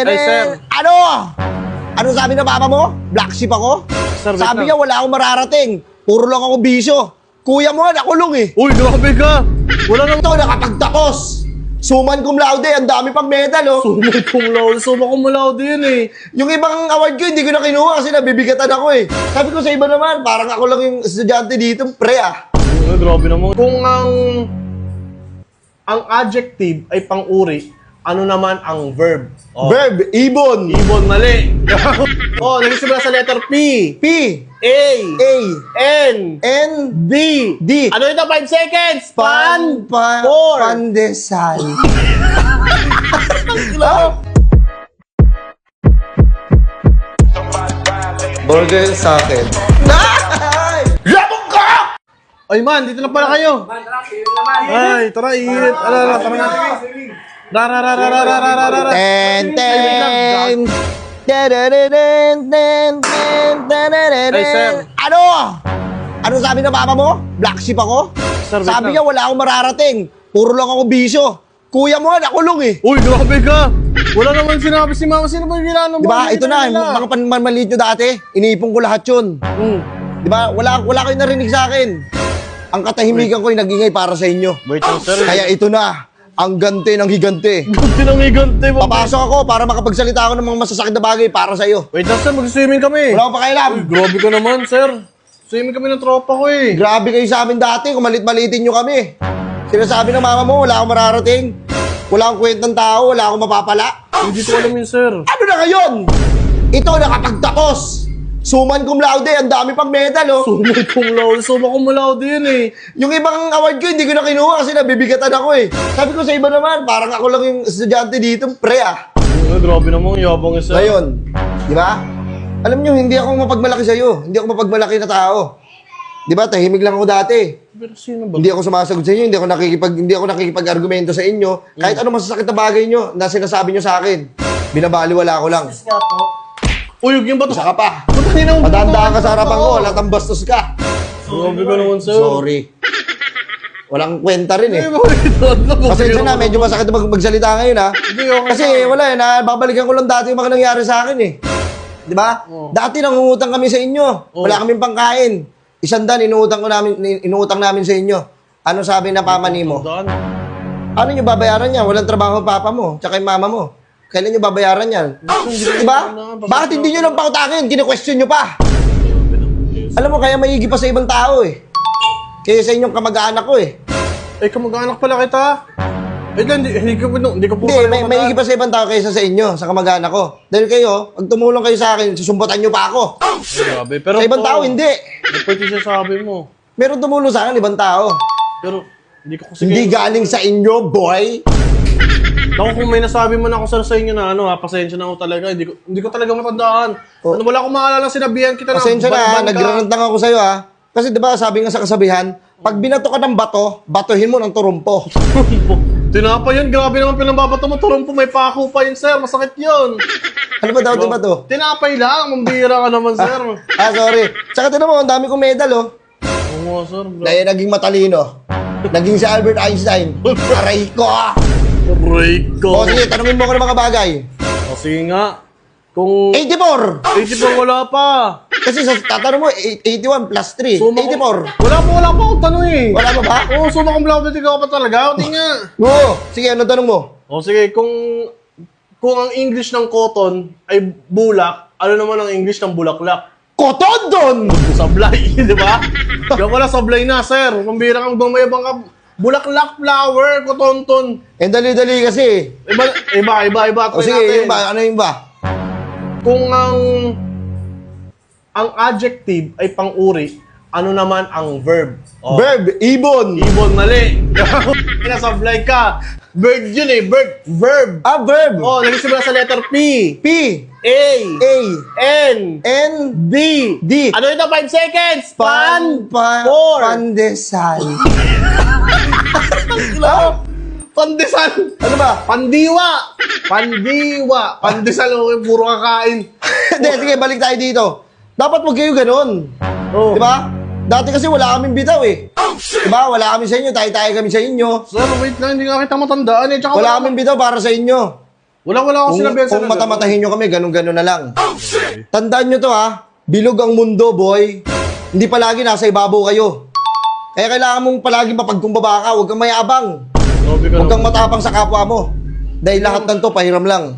Ay, sir. Ano? Ano sabi ng papa mo? Black sheep ako? Sir, wait Sabi lang. niya wala akong mararating. Puro lang ako bisyo. Kuya mo nga nakulong eh. Uy, grabe ka! Wala nang Ito nakapagtapos. Suman cum laude, ang dami pang medal oh. sumay kong laude. Suma kong laude yun eh. Yung ibang award ko hindi ko na kinuha kasi nabibigatan ako eh. Sabi ko sa iba naman, parang ako lang yung estudyante dito, pre ah. Ay, grabe naman. Kung ang adjective ay pang-uri, ano naman ang verb? Oh. Verb, ibon. Ibon, mali. Oh, nagsisimula sa letter P. P, A. A, N. N, D. D. Ano ito? 5 seconds. Four. Pandesal. Burger sa akin. Labog ka! Ay man, dito na pala kayo. Ay, tara, init. Ala, tara na. Rarararararararara. Ten, ten. Ay, sir. Ano? Ano sabi ng papa mo? Black sheep ako? Sir, wait Sabi lang. niya wala akong mararating. Puro lang ako bisyo. Kuya mo nga nakulong eh. Uy, grabe ka. Wala naman sinabi si mama. Sino ba yung ginano mo? Diba? Ito na, mga panmaliit nyo dati. Iniipon ko lahat yun. Diba? Wala kayong narinig sa akin. Ang katahimikan ko ay nag-ingay para sa inyo. Wait lang, sir. Kaya ito na, ang gante ng higante. Ganti ng higante mo. Papasok ako para makapagsalita ako ng mga masasakit na bagay para sa iyo. Wait lang, sir. Mag-swimming kami. Wala akong pakialam. Uy, grabe ka naman, sir. Swimming kami ng tropa ko eh. Grabe kayo sa amin dati, kung malit-malitin nyo kami. Sinasabi ng mama mo, wala akong mararating. Wala akong kwentang tao, wala akong mapapala. Hindi ko alam yun, sir. Ano na ngayon? Ito nakapagtapos. Suman cum laude, ang dami pang medal oh. Sumay kong laude. Suma kong laude yun eh. Yung ibang award ko hindi ko na kinuha kasi nabibigatan ako eh. Sabi ko sa iba naman, parang ako lang yung estudyante dito, pre ah. Ay, grabe naman. Yabang eh, sir. Ngayon, di ba? Alam nyo, hindi ako mapagmalaki sa'yo. Hindi ako mapagmalaki na tao. Di ba? Tahimik lang ako dati. Pero sino ba? Hindi ako sumasagot sa inyo, hindi ako nakikipag-argumento sa inyo. Kahit ano masasakit na bagay nyo na sinasabi nyo sa akin. Binabaliwala ko lang. Uy, yung bato. Isa ka pa. Kanina mo Madandaan ka sa harapan ko, latang bastos ka. Grabe ka naman, sir. Sorry. Walang kwenta rin eh. Ay, bakit? Pasensya na, medyo masakit na magsalita ngayon ha. Hindi, okay Kasi wala eh, babalikan ko lang dati yung mga nangyari sa akin eh. Di ba? Dati nangungutang kami sa inyo. Wala kaming pangkain. $100 inuutang namin sa inyo. Ano sabi na pamani mo? Ano nyo babayaran yan? Walang trabaho ang papa mo, tsaka yung mama mo. Kailan nyo babayaran yan? Diba? Bakit hindi nyo lang pautakin? Kine-question nyo pa. Alam mo, kaya maigi pa sa ibang tao eh. Kaya sa inyong kamag-anak ko eh. Eh, kamag-anak pala kita. Eh, hindi ko po Hindi, maigi pa sa ibang tao kaysa sa inyo, sa kamag-anak ko. Dahil kayo, pag tumulong kayo sa akin, susumputan nyo pa ako. Grabe. Pero Sa ibang tao, hindi. Pwede siya sabi mo. Meron tumulong sa akin, ibang tao. Pero, hindi ko kasi... Hindi galing sa inyo, boy. Ako, kung may nasabi mo na ako sir sa inyo na ano ha, pasensya na ako talaga. Hindi ko talaga matandaan. Oh. Ano, wala akong maalala sinabihan kita na Pasensya na, ban-ban ka. nagrarantang ako sa'yo ha. Kasi diba sabi nga sa kasabihan, pag binato ka ng bato, batuhin mo ng turumpo. Tinapa yun, grabe naman pinambabato mo. Turumpo, may pako pa yun sir, masakit yun. Ano ba daw, diba to? Tinapay lang, mambira ka naman sir. Sorry. Tsaka tinan mo, ang dami kong medal oh. Oo nga sir. Dahil naging matalino. Naging si Albert Einstein. Aray ko ah. Aray O ko. sige, tanungin mo ko ng mga bagay. Kasi nga, kung 84! 84 wala pa. Kasi sa tatanong mo, 81 plus 3. Suma ko- 84. Wala pa akong tanong eh. Wala pa ba? Oo, suma kong blaude, ikaw pa talaga. O, di nga. Oo. Sige, ano tanong mo? O sige, kung ang English ng cotton ay bulak, ano naman ang English ng bulaklak? Koton doon! Sablay, di ba? Kaya wala sablay na, sir. Pambira kang bumayabang ka. Bulaklak, flower, kotonton. Dali-dali kasi. Iba. O sige, yun ba? Ano yun ba? Kung ang adjective ay pang-uri, ano naman ang verb? O, Verb, ibon. ibon, mali. Nasablay ka. Bird yun eh, bird. Verb. Verb. O, nagsisimula sa letter P. P, A. A, N. N, D. D. Ano ito? 5 seconds. Four. Pandesal. Pandesal. Ano ba? Pandiwa. Pandesal. Okay, puro kakain. Hindi, sige, balik tayo dito. Dapat wag kayo ganun. Oh. Di ba? Dati kasi wala kaming bitaw eh. Diba? Wala kami sa inyo, tayo-tayo kami sa inyo. Sir, wait lang, hindi nga kita matandaan eh. Tsaka Wala kaming bitaw para sa inyo. wala akong sinabihan sa Kung matamatahin nyo kami, ganun-ganun na lang. Tandaan nyo to ha, bilog ang mundo, boy. Hindi palagi nasa ibabaw kayo. Kaya kailangan mong palagi mapagkumbaba ka, huwag kang mayabang. Huwag kang matapang sa kapwa mo. Dahil lahat ng to, pahiram lang.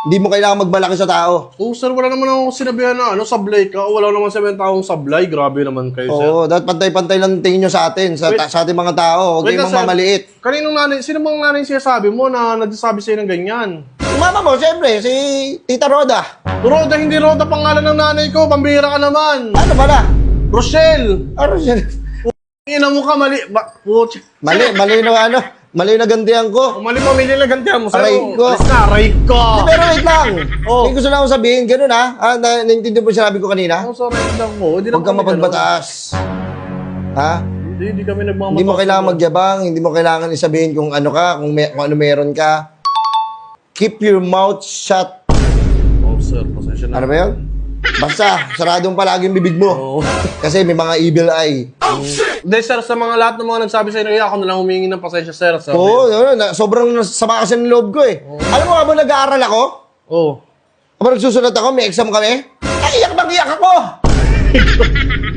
Hindi mo kailangan magmalaki sa tao. Oh, sir, wala naman akong sinabihan na sablay ka. Wala naman sabihan taong sablay. Grabe naman kayo, sir. Oo, dapat pantay-pantay lang tingin nyo sa atin, sa ating mga tao. Huwag Wait kayong lang, sir. mamaliit. Kaninong nanay, sino bang nanay sinasabi mo na nagsasabi sa'yo ng ganyan? Yung mama mo, siyempre, si Tita Roda. Roda, hindi Roda pangalan ng nanay ko. Pambira ka naman. Ano pala? Rochelle. Ano siya? Ina mo ka, mali. Mali na gantihan ko. Mali pamilya na gantihan mo, sir. Aray ko. Alis na, aray ko. Pero wait lang. Oh. May gusto lang akong sabihin, ganun ha. Naintindihan mo yung sinabi ko kanina? Ako sa right lang mo. Huwag kang mapagbataas. Ha? Hindi kami nagmamataas. Hindi mo kailangan magyabang, hindi mo kailangan isabihin kung ano ka, kung ano meron ka. Keep your mouth shut. Oh, sir, pasensya na. Ano ba yun? Basta, saradong palagi yung bibig mo. Oo. Kasi may mga evil eye. Hindi, sir, sa mga lahat ng mga nagsabi sa inyo, ako na lang humingi ng pasensya, sir. Sabi. Oo, sobrang sama kasi ng loob ko eh. Alam mo habang nag-aaral ako, Oh. habang nagsusulat ako, may exam kami, iyak ako!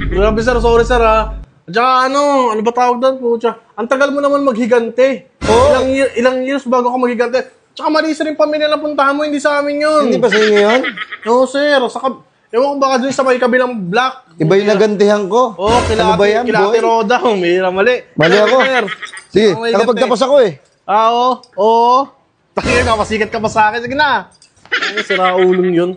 Grabe, sir. Sorry, sir, ha. At saka, ano ba tawag doon, pucha? Ang tagal mo naman maghigante. Oo. Ilang years bago ako maghigante. Tsaka mali sa rin pamilya na puntahan mo, hindi sa amin yun. Hindi pa sa inyo yun? Oo, sir. Ewan ko baka dun sa may kabilang block. Iba yung nagantihan ko. Oo, Ano ba yan, kilati boy? Roda. Umira, mali. Mali ako. Sir. Sige, Ako may nakapagtapos gante. ako eh. Oo. Tayo, napasikat ka pa sa akin. Sige na. Ay, sira ulong yun.